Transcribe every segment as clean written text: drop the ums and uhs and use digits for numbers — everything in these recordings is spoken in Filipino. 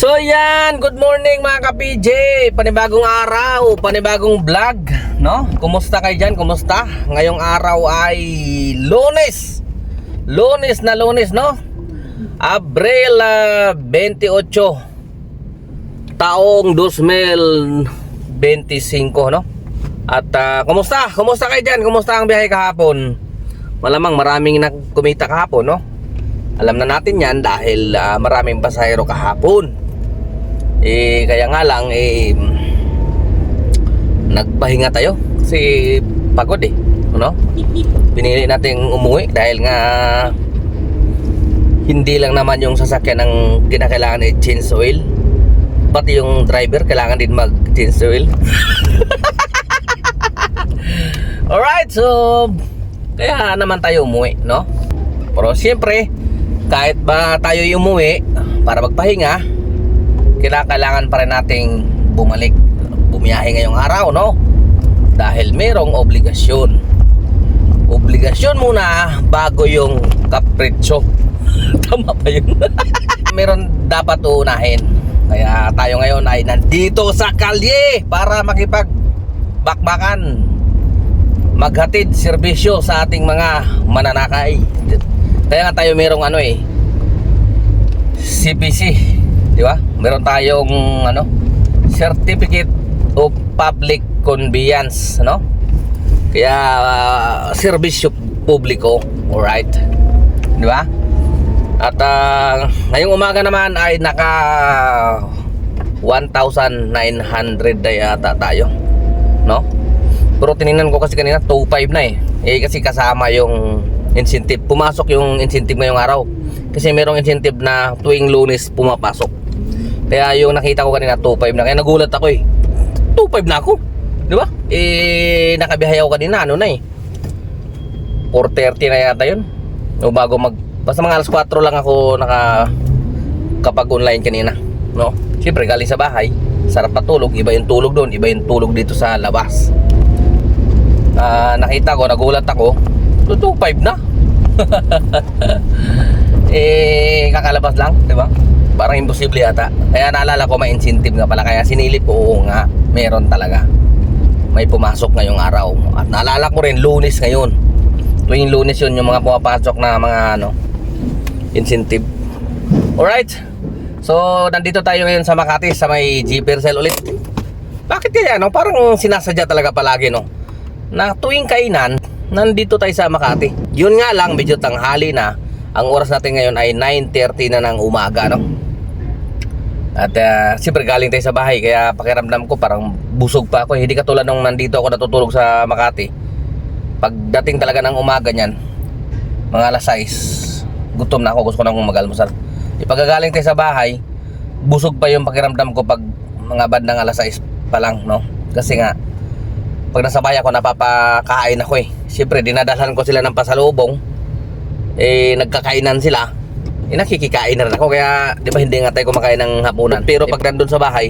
So yan, good morning mga ka-PJ. Panibagong araw, panibagong vlog, no? Kumusta kayo dyan? Kumusta? Ngayong araw ay Lunes. Lunes na Lunes, no? Abril 28 taong 2025, no? At kumusta? Kumusta kayo dyan? Kumusta ang biyahe kahapon? Malamang maraming kumita kahapon, no? Alam na natin yan dahil maraming pasahero kahapon. Kaya nga lang nagpahinga tayo kasi pagod no? Pinili natin umuwi dahil nga hindi lang naman yung sasakyan ang kinakailangan change oil, pati yung driver kailangan din mag change oil. Alright, so kaya naman tayo umuwi, no? Pero siyempre kahit ba tayo umuwi para magpahinga, kailangan pa rin nating bumiyahe ngayong araw, no? Dahil merong obligasyon. Obligasyon muna bago yung kapritsyo. Tama ba yun? Meron dapat uunahin. Kaya tayo ngayon ay nandito sa kalye para makipagbakbakan, maghatid serbisyo sa ating mga mananakay. Kaya nga tayo merong CPC, di ba? Meron tayong Certificate of Public Conveyance, no? Kaya serbisyo publiko, alright, di ba? At ngayong umaga naman ay naka 1,900 na yata tayo, no? Pero tinignan ko kasi kanina 2,500 na kasi kasama yung incentive. Pumasok yung incentive ngayong araw kasi merong incentive na tuwing Lunes pumapasok. Kaya yung nakita ko kanina 2,500 na. Kaya nagulat ako 2,500 na ako, di ba? Nakabiyahe ako kanina 4:30 na yata yun. O bago basta mga alas 4 lang ako kapag online kanina, no? Siyempre galing sa bahay, sarap matulog. Iba yung tulog doon, iba yung tulog dito sa labas. Nakita ko, nagulat ako, 2,500 na. Kakalabas lang, di ba? Parang imposible yata. Kaya naalala ko may incentive nga pala. Kaya sinilip ko, oo nga, meron talaga. May pumasok ngayong araw. At naalala ko rin, Lunes ngayon. Tuwing Lunes yun, yung mga pumapasok na mga incentive. Alright. So, nandito tayo ngayon sa Makati, sa may Jeepersel ulit. Bakit kaya, no? Parang sinasadya talaga palagi, no? Na tuwing kainan, nandito tayo sa Makati. Yun nga lang, medyo tanghali na. Ang oras natin ngayon ay 9:30 na ng umaga, no? At siyempre galing tayo sa bahay, kaya pakiramdam ko parang busog pa ako. Hindi katulad nung nandito ako natutulog sa Makati. Pagdating talaga ng umaga niyan, mga alas 6, gutom na ako, gusto ko nang mag-almusal. Pagkagaling tayo sa bahay, busog pa yung pakiramdam ko pag mga bandang alas 6 pa lang, no? Kasi nga pag nasa bahay ako, napapakain ako siyempre dinadalhan ko sila ng pasalubong. Nagkakainan sila, nakikikain na rin ako. Kaya di ba hindi nga tayo kumakain ng hapunan. Pero pag nandun sa bahay,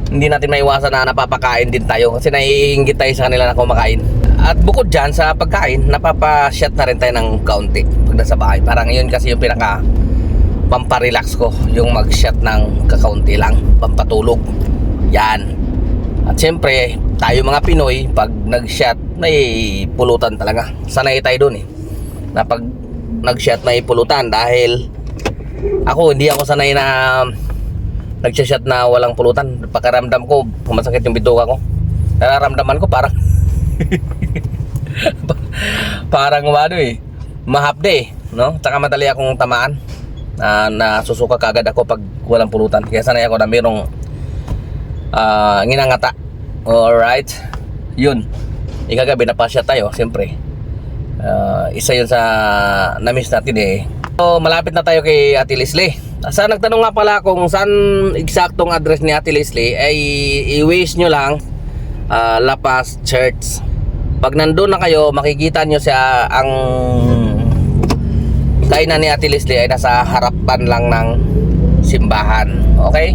hindi natin maiwasan na napapakain din tayo, kasi naiinggit tayo sa kanila na kumakain. At bukod dyan sa pagkain, napapashot na rin tayo ng kaunti pag nasa bahay. Parang yun kasi yung pinaka pamparelax ko, yung mag-shot ng kakaunti lang, pampatulog. Yan. At siyempre tayo mga Pinoy, pag nag-shot may pulutan talaga. Sanay tayo dun na pag nag-shot may pulutan. Dahil ako, hindi ako sanay na nag-shot na walang pulutan. Pakaramdam ko, masakit yung bituka ko. Nararamdaman ko parang parang mahapde, no? Tsaka madali akong tamaan. Nasusuka kagad ako pag walang pulutan. Kaya sanay ako na mayroong nginangata. Alright, yun. Ikagabi na pa-shot tayo, siyempre. Isa yun sa na-miss natin So malapit na tayo kay Ate Leslie. Sa nagtanong nga pala kung saan eksaktong address ni Ate Leslie, ay i-waste nyo lang La Paz Church. Pag nandun na kayo, makikita nyo siya. Ang kainan ni Ate Leslie ay nasa harapan lang ng simbahan. Okay?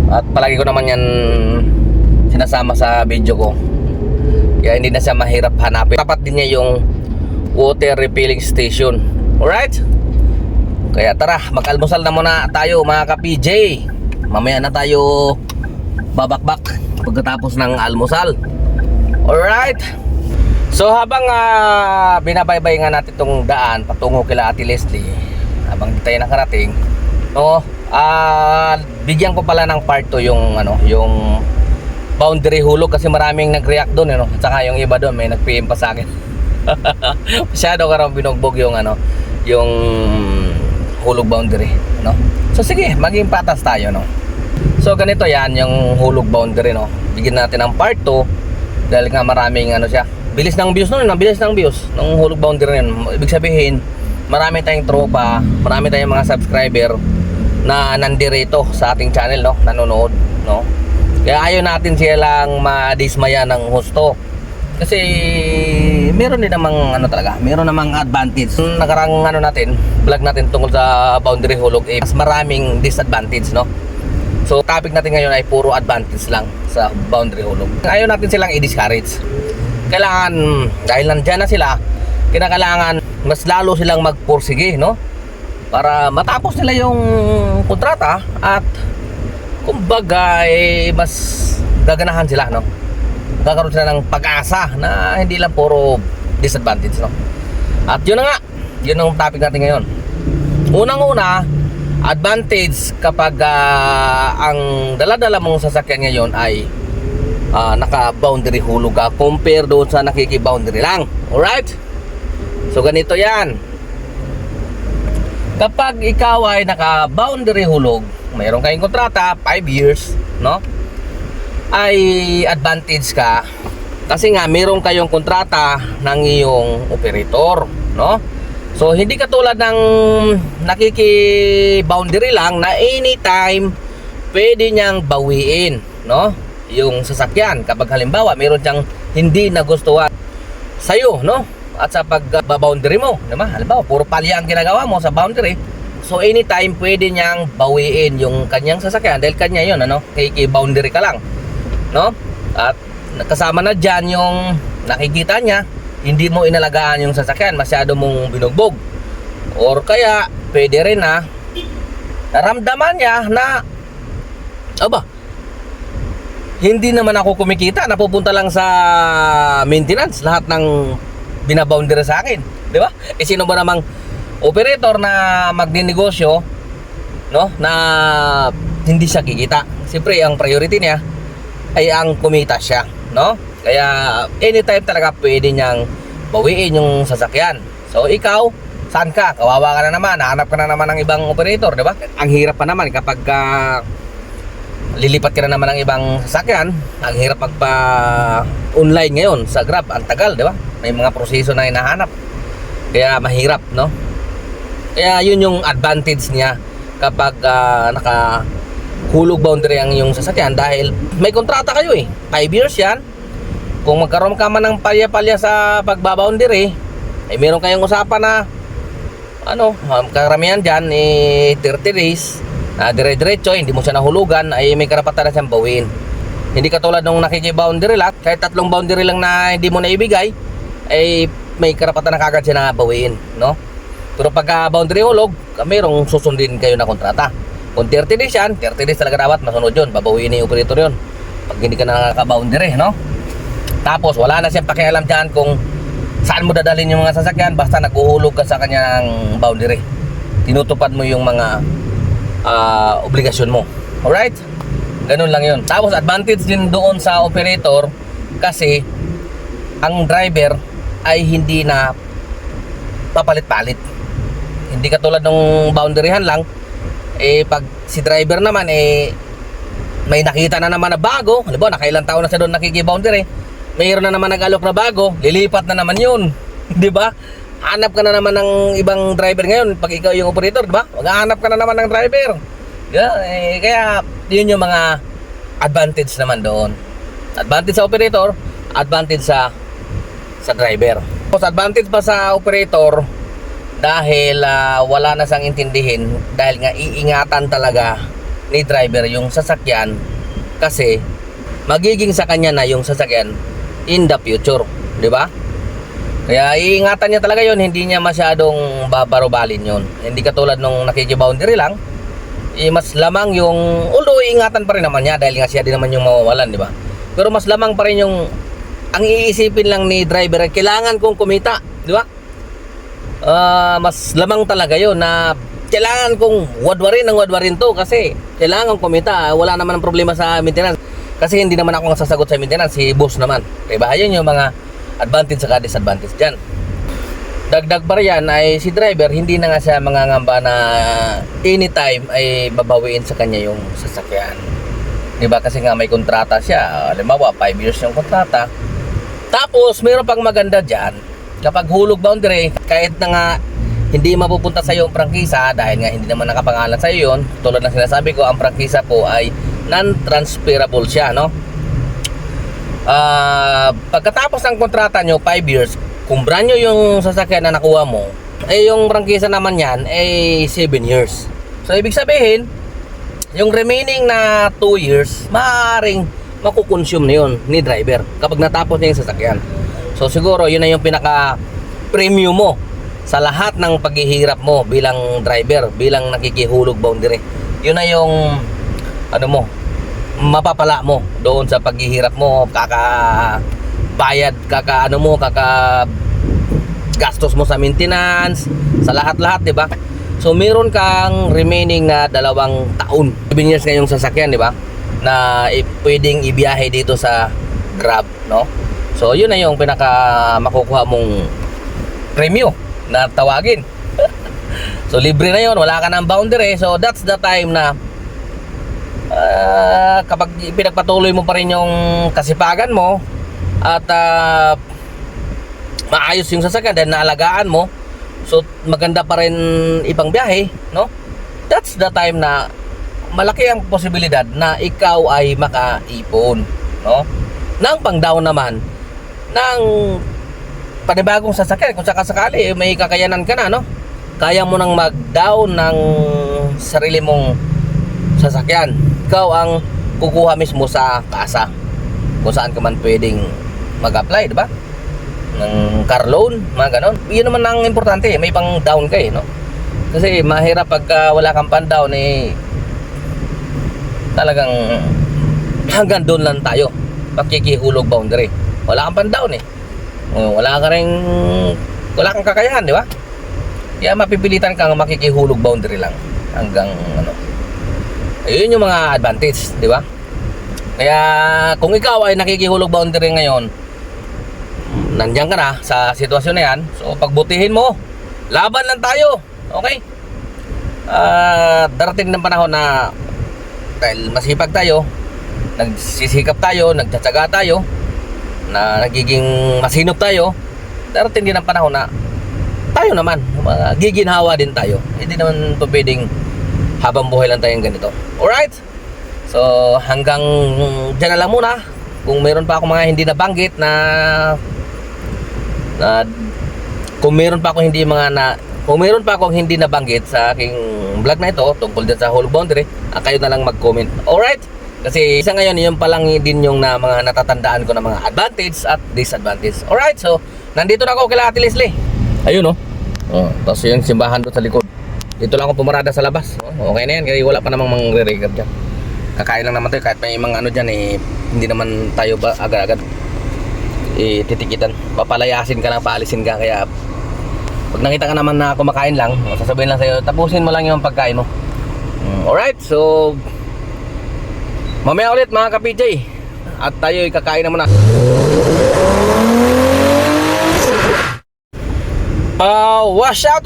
At palagi ko naman yan sinasama sa video ko, kaya hindi na siya mahirap hanapin. Tapat din niya yung water refilling station. Alright? Kaya tara, mag-almusal na muna tayo mga ka-PJ. Mamaya na tayo babakbak pagkatapos ng almusal. Alright. So habang binabaybay nga natin itong daan patungo kila Ate Leslie, habang di tayo nakarating, bigyan ko pala ng part 2 yung yung boundary hulog, kasi maraming nag-react doon, at saka yung iba doon may nag-PM pa sa akin. Masyado karang binugbog yung yung hulog boundary, So sige, maging patas tayo, So ganito yan yung hulog boundary, Bigyan natin ng part 2 dahil nga maraming siya. Bilis ng views bilis ng views ng hulog boundary yun. Ibig sabihin, marami tayong tropa, marami tayong mga subscriber na nandirito sa ating channel, nanonood, Kaya ayaw natin silang madismaya ng husto. Kasi meron din namang meron namang advantage. Nakarang natin, vlog natin tungkol sa boundary hulog, mas maraming disadvantage, So topic natin ngayon ay puro advantage lang sa boundary hulog. Ayaw natin silang i-discourage. Kailangan, dahil nandyan na sila, kinakailangan mas lalo silang magpursige, para matapos nila yung kontrata at kumbaga mas gaganahan sila, Kakaroon sila ng pag-asa na hindi lang puro disadvantage, At yun na nga, yun ang topic natin ngayon. Unang-una, advantage kapag ang dala-dala mong sasakyan ngayon ay naka-boundary hulog ka compare doon sa nakiki-boundary lang. Alright? So ganito yan. Kapag ikaw ay naka-boundary hulog, mayroon kayong kontrata 5 years, ay advantage ka kasi nga meron kayong kontrata ng iyong operator, So hindi katulad ng nakiki-boundary lang na anytime pwede niyang bawiin, yung sasakyan kapag halimbawa meron siyang hindi nagustuhan sa'yo, at sa pag-boundary mo, halimbawa puro palya ang ginagawa mo sa boundary, so anytime pwede niyang bawiin yung kanyang sasakyan dahil kanya yun, kiki-boundary ka lang, At kasama na dyan yung nakikita niya hindi mo inalagaan yung sasakyan, masyado mong binugbog, or kaya pwede rin na naramdaman niya na hindi naman ako kumikita, napupunta lang sa maintenance lahat ng binaboundary sa akin, di ba? Sino ba namang operator na magninegosyo, na hindi siya kikita? Siyempre ang priority niya ay ang kumita siya, Kaya anytime talaga pwede niyang bawiin yung sasakyan. So ikaw, saan ka? Kawawa ka na naman, nahanap ka na naman ng ibang operator, di ba? Ang hirap pa naman kapag lilipat ka na naman ng ibang sasakyan. Ang hirap magpa-online ngayon sa Grab, ang tagal, di ba? May mga proseso na hinahanap. Kaya mahirap, Kaya yun yung advantage niya kapag hulog boundary ang yung sasakyan dahil may kontrata kayo 5 years yan. Kung magkaroon ka man ng palya-palya sa pagbaboundary, meron kayong usapan na karamihan dyan 30 days na dire-diretso, hindi mo siya nahulugan, ay may karapatan na siyang bawin. Hindi katulad nung nakiki-boundary lang, kahit 3 boundary lang na hindi mo naibigay, ay may karapatan na kagad siya na bawin, Pero pagka boundary hulog, mayroong susundin kayo na kontrata. Kung 30 days yan, 30 days talaga dapat masunod yun. Babawiin ni operator yun pag hindi ka nakaka-boundary, Tapos wala na siyang pakialam dyan kung saan mo dadalhin yung mga sasakyan, basta naghuhulog ka sa kanyang boundary. Tinutupad mo yung mga obligasyon mo. Alright? Ganun lang yun. Tapos advantage din doon sa operator kasi ang driver ay hindi na papalit-palit. Hindi katulad ng boundaryhan lang, pag si driver naman may nakita na naman na bago, halimbawa nakailang taon na siya doon nakiki-boundary, mayroon na naman nag-alok na bago, lilipat na naman yun, di ba? Hanap ka na naman ng ibang driver ngayon pag ikaw yung operator, di ba? Maghahanap ka na naman ng driver. Kaya yun yung mga advantage naman doon. Advantage sa operator, advantage sa driver. Tapos advantage pa sa operator dahil wala na siyang intindihin, dahil nga iingatan talaga ni driver yung sasakyan kasi magiging sa kanya na yung sasakyan in the future, di ba? Kaya iingatan niya talaga yon, hindi niya masyadong babarobalin yon. Hindi katulad nung nakikiboundary lang, mas lamang yung, although iingatan pa rin naman niya dahil nga siya din naman yung mawawalan, di ba? Pero mas lamang pa rin yung, ang iisipin lang ni driver, kailangan kong kumita, di ba? Mas lamang talaga yon na kailangan kong wadwarin to kasi kailangan kong kumita. Wala naman ang problema sa maintenance kasi hindi naman ako ang sasagot sa maintenance, si boss naman, diba? Ayun yung mga advantage saka disadvantage dyan. Dagdag pa riyan ay si driver hindi na nga siya mangangamba na anytime ay babawiin sa kanya yung sasakyan, diba? Kasi nga may kontrata siya, halimbawa 5 years yung kontrata. Tapos mayroon pang maganda dyan, kapag hulog boundary, kahit na nga hindi mapupunta sa iyo ang prangkisa dahil nga hindi naman nakapangalan sa iyo yun, tulad ng sinasabi ko, ang prangkisa po ay non-transferable siya, no? Pagkatapos ng kontrata nyo 5 years, kung brand new yung sasakyan na nakuha mo, eh yung prangkisa naman yan ay 7 years. So ibig sabihin, yung remaining na 2 years, maaaring makukonsume na yun ni driver kapag natapos niya yung sasakyan. So siguro yun na yung pinaka premium mo sa lahat ng paghihirap mo bilang driver, bilang nakikihulog boundary. Yun na yung ano mo, mapapala mo doon sa paghihirap mo, kakabayad, gastos mo sa maintenance, sa lahat-lahat, di ba? So meron kang remaining na 2 taon. 7 years ngayong sasakyan, di ba? Na pwedeng ibiyahe dito sa Grab, no? So yun na yung pinaka makukuha mong premium na tawagin. So libre na yun, wala ka ng boundary. So that's the time na kapag pinagpatuloy mo pa rin yung kasipagan mo at maayos yung sasakyan dahil naalagaan mo, so maganda pa rin ibang biyahe, no? That's the time na malaki ang posibilidad na ikaw ay makaipon, no? Nang pang-down naman ng panibagong sasakyan, kung sakasakali may kakayanan ka na, no? Kaya mo nang mag-down ng sarili mong sasakyan. Ikaw ang kukuha mismo sa kasa kung saan ka man pwedeng mag-apply, di ba? Ng car loan, mga ganon. Yun naman ang importante, may pang-down ka no? Kasi mahirap pagka wala kang pang-down, talagang hanggang doon lang tayo, pakikihulog boundary. Wala kang pang-down wala kang kakayahan, di ba? Kaya mapipilitan kang makikihulog boundary lang hanggang ayun yung mga advantage, di ba? Kaya kung ikaw ay nakikihulog boundary ngayon, nandiyan ka na sa sitwasyon na yan, so pagbutihin mo, laban lang tayo, okay? Darating ng panahon na dahil masipag tayo, nagsisikap tayo, nagtsatsaga tayo, na nagiging masinop tayo, darating din ang panahon na tayo naman, giginhawa din tayo. Hindi naman po pwedeng habang buhay lang tayong ganito. Alright? So hanggang dyan na lang muna. Kung meron pa akong mga hindi nabanggit kung meron pa akong hindi nabanggit sa aking vlog na ito tungkol din sa hulog boundary, kayo na lang mag-comment. Alright? Kasi isa ngayon, yun pa lang din yung mga natatandaan ko na mga advantage at disadvantage. Alright, so nandito na ako kila Ate Leslie. Ayun tapos yung simbahan doon sa likod. Dito lang ako pumarada sa labas. Okay na yan, kasi wala pa namang mangre-record dyan. Kakain lang naman tayo, kahit may mga dyan hindi naman tayo ba agad-agad titikitan. Papalayasin ka lang, paalisin ka. Kaya pag nakita ka naman na kumakain lang, sasabihin lang sa'yo, tapusin mo lang yung pagkain mo. Alright, so mamaya ulit mga ka-PJ, at tayo kakain na muna. Wash out.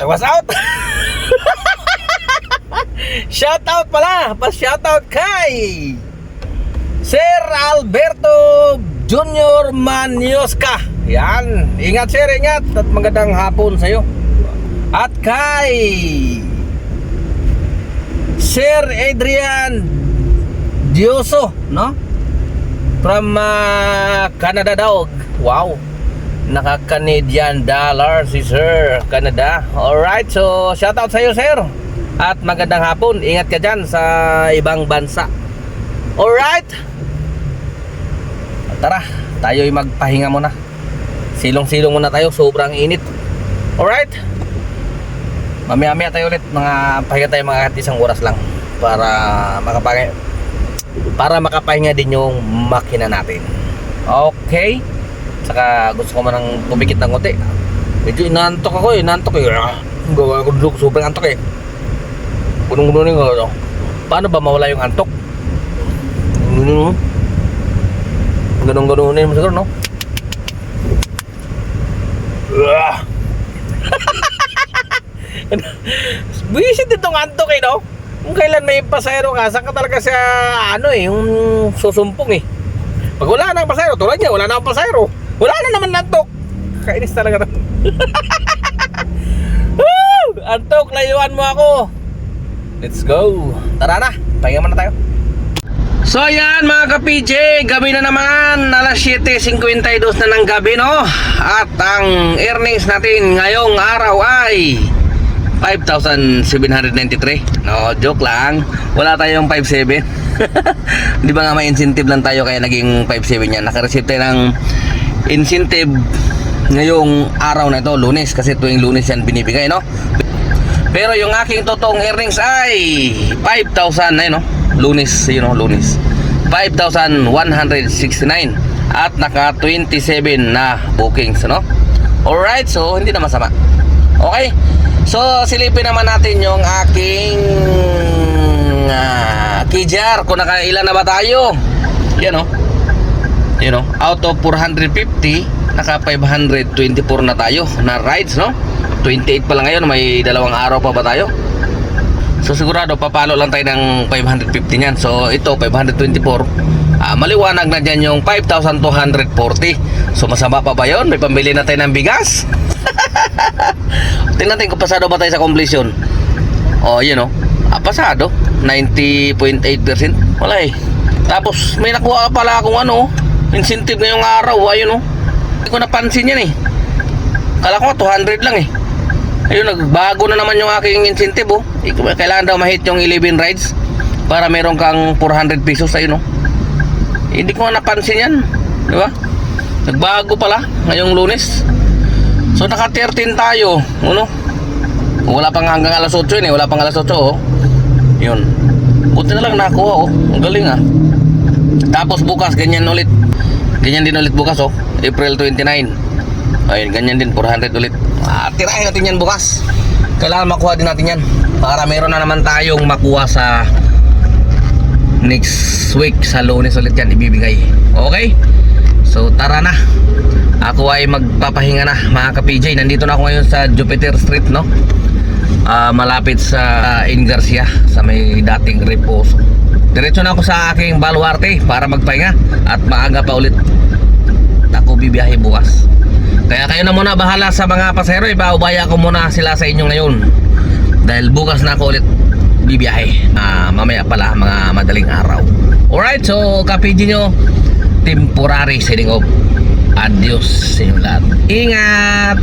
Shout out pala, pa-shout out kay Sir Alberto Junior Manioska. Yan, ingat sir, ingat, at magandang hapon sa'yo. At kay Sir Adrian Dioso, no? From Canada daw. Wow. Naka-Canadian dollar si Sir, Canada. Alright, so shout out sa iyo, sir. At magandang hapon. Ingat ka dyan sa ibang bansa. Alright. Tara, tayo'y magpahinga muna. Silong-silong muna tayo, sobrang init. Alright. Mamaya-maya tayo ulit, pahinga tayo mga kahit isang oras lang para makapahinga din yung makina natin. Okay. Saka gusto ko manang pumikit ng konti. Medyo inantok ako eh. Gawa ko dulog, sobrang antok eh. Punong-puno yung ano. Paano ba mawala yung antok? Ganun-ganunin mo siguro, no? Buisit itong antok eh, no? Kung kailan may pasahero ka, saan ka talaga siya, yung susumpong eh. Pag wala nang pasahero, tulad niya, wala nang pasahero. Wala na naman antok. Kainis talaga na. Antok, layuan mo ako. Let's go. Tara na, pahinga muna tayo. So ayan mga ka-PJ, gabi na naman, alas 7:52 na ng gabi, no? At ang earnings natin ngayong araw ay 5,793. No, joke lang. Wala tayong 5,700. Di ba nga may incentive lang tayo kaya naging 5,700 yan. Naka-receive tayo ng incentive ngayong araw na ito, Lunes, kasi tuwing Lunes yan binibigay, no? Pero yung aking totoong earnings ay 5,000, no? Lunes, Lunes. 5,169 at naka 27 na bookings, no? Alright, so hindi na masama. Okay? So silipin naman natin yung aking KJR kung nakailan na ba tayo. Yan, no? Out of 450, naka 524 na tayo na rides, no? 28 pa lang ngayon, may 2 araw pa ba tayo? So sigurado papalo lang tayo ng 550 niyan. So ito 524. Maliwanag na dyan yung 5,240. So masama pa ba yun? May pambili na tayo ng bigas. Tingnan natin kung pasado ba tayo sa completion. Pasado 90.8%. Wala eh. Tapos may nakuha pala akong incentive ngayong araw. Ayun, hindi ko napansin yan eh. Kala ko 200 lang eh. Ayun, nagbago na naman yung aking incentive, Kailangan daw ma-hit yung 11 rides para meron kang 400 pesos, ayun, Hindi ko napansin yan, di ba? Nagbago pala ngayong Lunes. So naka 13 tayo, Wala pang hanggang alas 8 yun eh, wala pang alas 8, Yun. Buti na lang nakuha, Ang galing, Tapos bukas ganyan ulit. Ganyan din ulit bukas, April 29. Ayun, ganyan din 400 ulit. Tirahin natin yan bukas. Kailangan makuha din natin yan para meron na naman tayong makuha sa next week. Sa Lunes ulit yan ibibigay. Okay? So tara na. Ako ay magpapahinga na mga ka-PJ. Nandito na ako ngayon sa Jupiter Street, no? Malapit sa In Garcia, sa may dating Reposo. Diretso na ako sa aking baluarte para magpahinga at maaga pa ulit ako bibiyahe bukas. Kaya kayo na muna bahala sa mga pasahero. Ipaubaya ko muna sila sa inyo ngayon dahil bukas na ako ulit bibiyahe, mamaya pala mga madaling araw. Alright, so ka-PJ nyo, temporary setting off. Adios sa inyo lahat. Ingat!